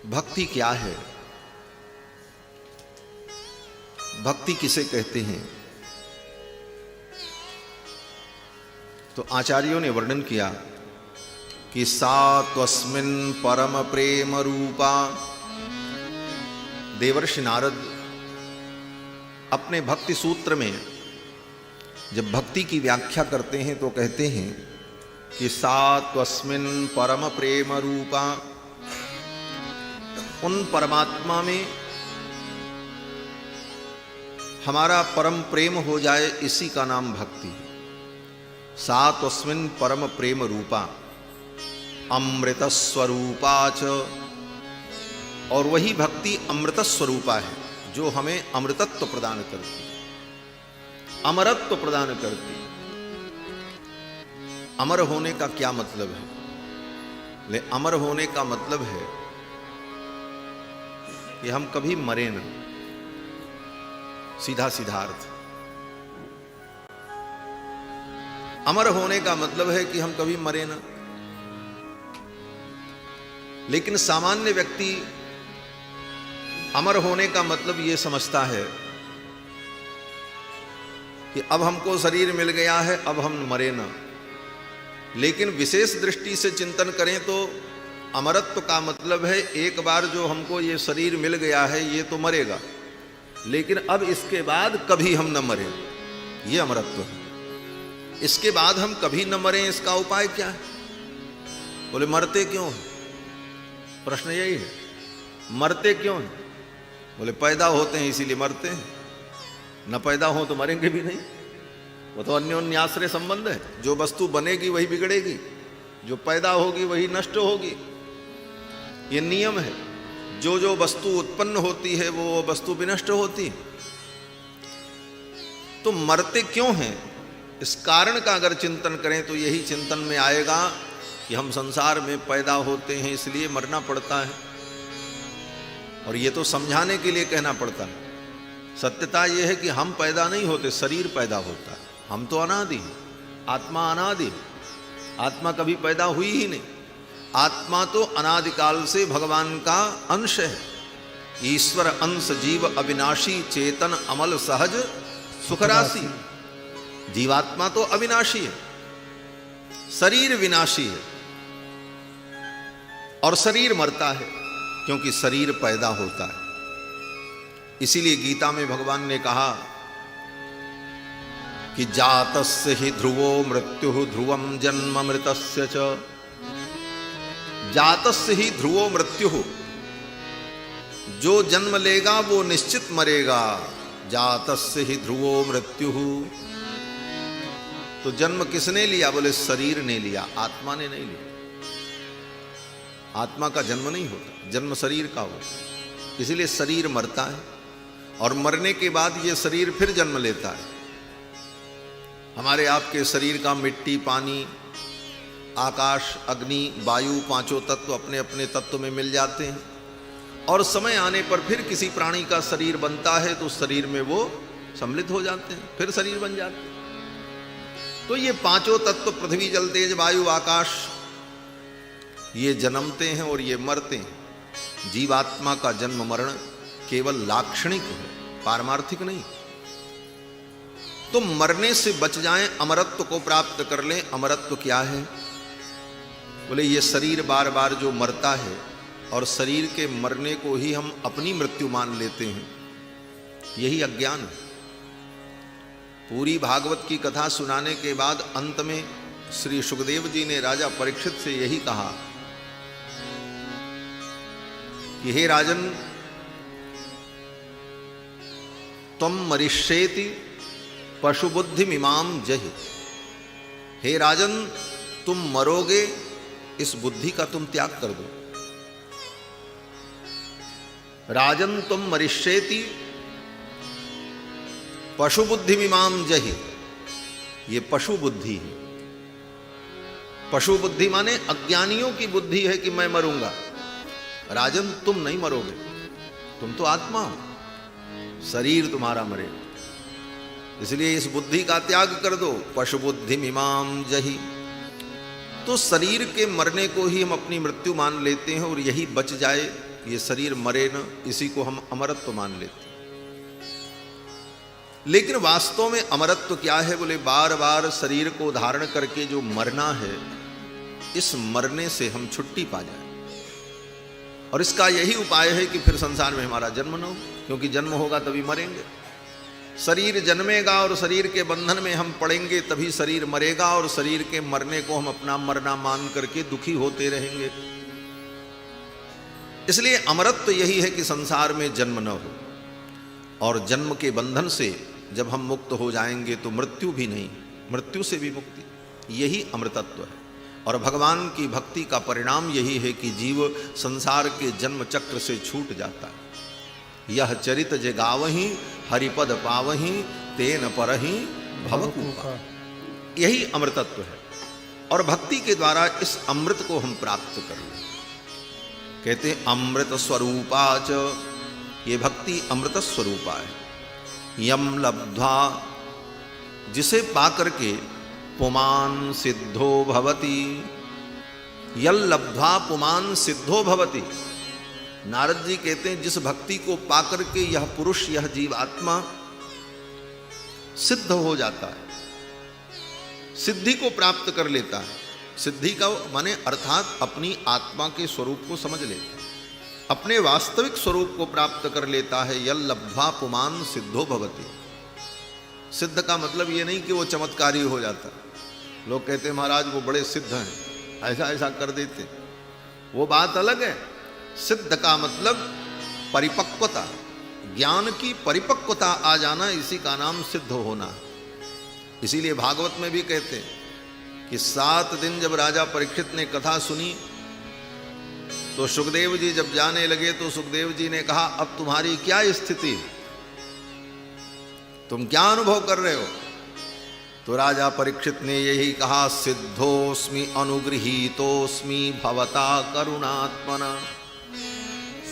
भक्ति क्या है, भक्ति किसे कहते हैं? तो आचार्यों ने वर्णन किया कि सा त्वस्मिन् परम प्रेम रूपा। देवर्षि नारद अपने भक्ति सूत्र में जब भक्ति की व्याख्या करते हैं तो कहते हैं कि सा त्वस्मिन् परम प्रेम रूपा, उन परमात्मा में हमारा परम प्रेम हो जाए, इसी का नाम भक्ति। सा त्वस्मिन् परम प्रेम रूपा अमृत स्वरूपा च, और वही भक्ति अमृत स्वरूपा है जो हमें अमृतत्व प्रदान करती, अमरत्व प्रदान करती। अमर होने का क्या मतलब है? ले अमर होने का मतलब है कि हम कभी मरे न, सीधा सीधा अर्थ। अमर होने का मतलब है कि हम कभी मरे न। लेकिन सामान्य व्यक्ति अमर होने का मतलब यह समझता है कि अब हमको शरीर मिल गया है, अब हम मरे न। लेकिन विशेष दृष्टि से चिंतन करें तो अमरत्व का मतलब है एक बार जो हमको ये शरीर मिल गया है ये तो मरेगा, लेकिन अब इसके बाद कभी हम न मरें, ये अमरत्व है। इसके बाद हम कभी न मरें, इसका उपाय क्या है? बोले मरते क्यों हैं? प्रश्न यही है, मरते क्यों हैं? बोले पैदा होते हैं इसीलिए मरते हैं, न पैदा हो तो मरेंगे भी नहीं। वो तो अन्योन्याश्रय संबंध है। जो वस्तु बनेगी वही बिगड़ेगी, जो पैदा होगी वही नष्ट होगी, ये नियम है। जो जो वस्तु उत्पन्न होती है वो वस्तु विनष्ट होती। तो मरते क्यों हैं, इस कारण का अगर चिंतन करें तो यही चिंतन में आएगा कि हम संसार में पैदा होते हैं इसलिए मरना पड़ता है। और ये तो समझाने के लिए कहना पड़ता है। सत्यता यह है कि हम पैदा नहीं होते, शरीर पैदा होता है। हम तो अनादि हैं, आत्मा अनादि है, आत्मा कभी पैदा हुई ही नहीं। आत्मा तो अनादिकाल से भगवान का अंश है। ईश्वर अंश जीव अविनाशी चेतन अमल सहज सुखराशि। जीवात्मा तो अविनाशी है, शरीर विनाशी है, और शरीर मरता है क्योंकि शरीर पैदा होता है। इसीलिए गीता में भगवान ने कहा कि जातस्य हि ध्रुवो मृत्युः ध्रुवं जन्म मृतस्य च। जातस्य ही ध्रुवो मृत्युः, जो जन्म लेगा वो निश्चित मरेगा। जातस्य ही ध्रुवो मृत्युः, तो जन्म किसने लिया? बोले शरीर ने लिया, आत्मा ने नहीं लिया। आत्मा का जन्म नहीं होता, जन्म शरीर का होता। इसीलिए शरीर मरता है और मरने के बाद ये शरीर फिर जन्म लेता है। हमारे आपके शरीर का मिट्टी, पानी, आकाश, अग्नि, वायु, पांचों तत्व अपने अपने तत्व में मिल जाते हैं और समय आने पर फिर किसी प्राणी का शरीर बनता है तो शरीर में वो सम्मिलित हो जाते हैं, फिर शरीर बन जाते हैं। तो ये पांचों तत्व पृथ्वी, जल, तेज, वायु, आकाश, ये जन्मते हैं और ये मरते हैं। जीवात्मा का जन्म मरण केवल लाक्षणिक है, पारमार्थिक नहीं। तो मरने से बच जाएं, अमरत्व को प्राप्त कर लें। अमरत्व क्या है? बोले ये शरीर बार बार जो मरता है और शरीर के मरने को ही हम अपनी मृत्यु मान लेते हैं, यही अज्ञान है। पूरी भागवत की कथा सुनाने के बाद अंत में श्री सुखदेव जी ने राजा परीक्षित से यही कहा कि हे राजन, त्वं मरिष्येति पशुबुद्धिमिमां जहि। हे राजन, तुम मरोगे, इस बुद्धि का तुम त्याग कर दो। राजन तुम मरिष्येति पशुबुद्धिमिमां जहि, ये पशु बुद्धि है। पशु बुद्धि माने अज्ञानियों की बुद्धि है कि मैं मरूंगा। राजन तुम नहीं मरोगे, तुम तो आत्मा हो, शरीर तुम्हारा मरेगा। इसलिए इस बुद्धि का त्याग कर दो। पशु बुद्धिमिमां जहि, तो शरीर के मरने को ही हम अपनी मृत्यु मान लेते हैं और यही बच जाए ये शरीर मरे न, इसी को हम अमरत्व मान लेते हैं। लेकिन वास्तव में अमरत्व क्या है? बोले बार बार शरीर को धारण करके जो मरना है, इस मरने से हम छुट्टी पा जाए। और इसका यही उपाय है कि फिर संसार में हमारा जन्म न हो, क्योंकि जन्म होगा तभी मरेंगे। शरीर जन्मेगा और शरीर के बंधन में हम पड़ेंगे, तभी शरीर मरेगा, और शरीर के मरने को हम अपना मरना मान करके दुखी होते रहेंगे। इसलिए अमरत्व यही है कि संसार में जन्म न हो, और जन्म के बंधन से जब हम मुक्त हो जाएंगे तो मृत्यु भी नहीं, मृत्यु से भी मुक्ति, यही अमृतत्व है। और भगवान की भक्ति का परिणाम यही है कि जीव संसार के जन्म चक्र से छूट जाता है। यह चरित जे गावहीं हरिपद पावहीं तेन परहीं भवकूपा, यही अमृतत्व है। और भक्ति के द्वारा इस अमृत को हम प्राप्त कर लें। कहते हैं अमृत स्वरूपा च, ये भक्ति अमृत स्वरूपा है। यम लब्ध्वा, जिसे पाकर के पुमान सिद्धो भवति, यल लब्ध्वा पुमान सिद्धो भवति। नारद जी कहते हैं जिस भक्ति को पाकर के यह पुरुष, यह जीवात्मा सिद्ध हो जाता है, सिद्धि को प्राप्त कर लेता है। सिद्धि का माने अर्थात अपनी आत्मा के स्वरूप को समझ लेता है, अपने वास्तविक स्वरूप को प्राप्त कर लेता है। यल लब्ध्वा पुमान सिद्धो भवति। सिद्ध का मतलब ये नहीं कि वो चमत्कारी हो जाता। लोग कहते हैं महाराज वो बड़े सिद्ध हैं, ऐसा ऐसा कर देते, वो बात अलग है। सिद्ध का मतलब परिपक्वता, ज्ञान की परिपक्वता आ जाना, इसी का नाम सिद्ध होना। इसीलिए भागवत में भी कहते हैं कि 7 दिन जब राजा परीक्षित ने कथा सुनी तो सुखदेव जी जब जाने लगे तो सुखदेव जी ने कहा अब तुम्हारी क्या स्थिति है, तुम क्या अनुभव कर रहे हो? तो राजा परीक्षित ने यही कहा सिद्धोस्मि अनुगृहीतोस्मि भवता करुणात्मना।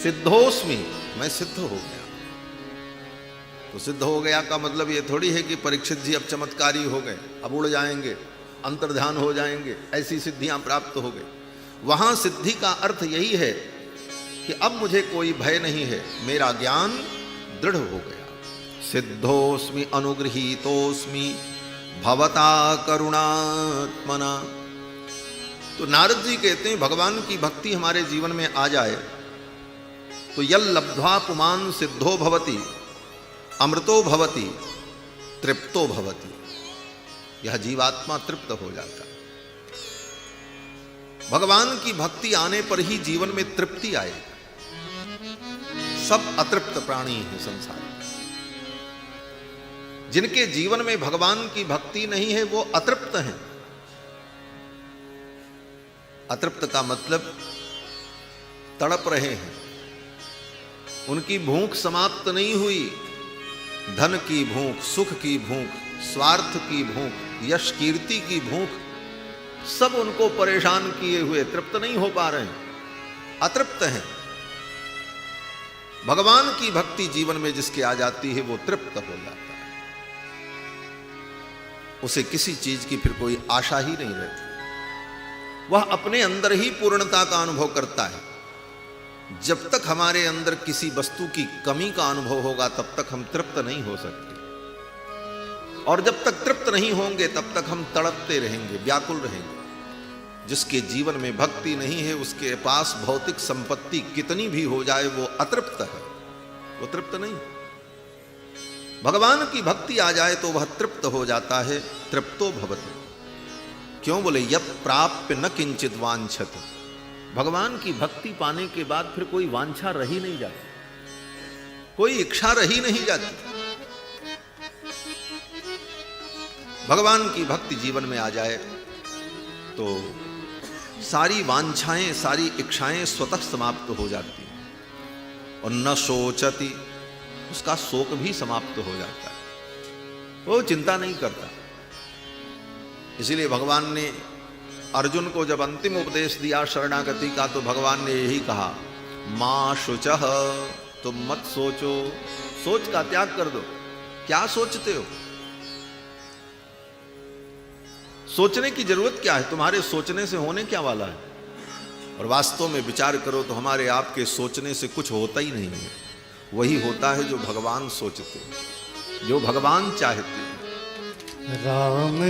सिद्धोस्मि, मैं सिद्ध हो गया। तो सिद्ध हो गया का मतलब ये थोड़ी है कि परीक्षित जी अब चमत्कारी हो गए, अब उड़ जाएंगे, अंतर्ध्यान हो जाएंगे, ऐसी सिद्धियां प्राप्त हो गई। वहां सिद्धि का अर्थ यही है कि अब मुझे कोई भय नहीं है, मेरा ज्ञान दृढ़ हो गया। सिद्धोस्मि अनुगृहीतोस्मि भवता करुणात्मना। तो नारद जी कहते हैं भगवान की भक्ति हमारे जीवन में आ जाए तो यल लब्ध्वा पुमान सिद्धो भवति, अमृतो भवति, तृप्तो भवति। यह जीवात्मा तृप्त हो जाता है। भगवान की भक्ति आने पर ही जीवन में तृप्ति आए। सब अतृप्त प्राणी हैं संसार में। जिनके जीवन में भगवान की भक्ति नहीं है वो अतृप्त हैं। अतृप्त का मतलब तड़प रहे हैं, उनकी भूख समाप्त नहीं हुई। धन की भूख, सुख की भूख, स्वार्थ की भूख, यश कीर्ति की भूख, सब उनको परेशान किए हुए तृप्त नहीं हो पा रहे हैं, अतृप्त हैं। भगवान की भक्ति जीवन में जिसके आ जाती है वो तृप्त हो जाता है। उसे किसी चीज की फिर कोई आशा ही नहीं रहती। वह अपने अंदर ही पूर्णता का अनुभव करता है। जब तक हमारे अंदर किसी वस्तु की कमी का अनुभव होगा तब तक हम तृप्त नहीं हो सकते, और जब तक तृप्त नहीं होंगे तब तक हम तड़पते रहेंगे, व्याकुल रहेंगे। जिसके जीवन में भक्ति नहीं है उसके पास भौतिक संपत्ति कितनी भी हो जाए वो अतृप्त है, वो तृप्त नहीं। भगवान की भक्ति आ जाए तो वह तृप्त हो जाता है, तृप्तो भवति। क्यों? बोले यत् प्राप्य न किंचित वांछत। भगवान की भक्ति पाने के बाद फिर कोई वांछा रही नहीं जाती, कोई इच्छा रही नहीं जाती। भगवान की भक्ति जीवन में आ जाए तो सारी वांछाएं, सारी इच्छाएं स्वतः समाप्त हो जाती हैं। और न शोचति, उसका शोक भी समाप्त हो जाता है, वो चिंता नहीं करता। इसीलिए भगवान ने अर्जुन को जब अंतिम उपदेश दिया शरणागति का तो भगवान ने यही कहा मां शुचः, तुम मत सोचो, सोच का त्याग कर दो। क्या सोचते हो? सोचने की जरूरत क्या है? तुम्हारे सोचने से होने क्या वाला है? और वास्तव में विचार करो तो हमारे आपके सोचने से कुछ होता ही नहीं है, वही होता है जो भगवान सोचते, जो भगवान चाहते हैं। राम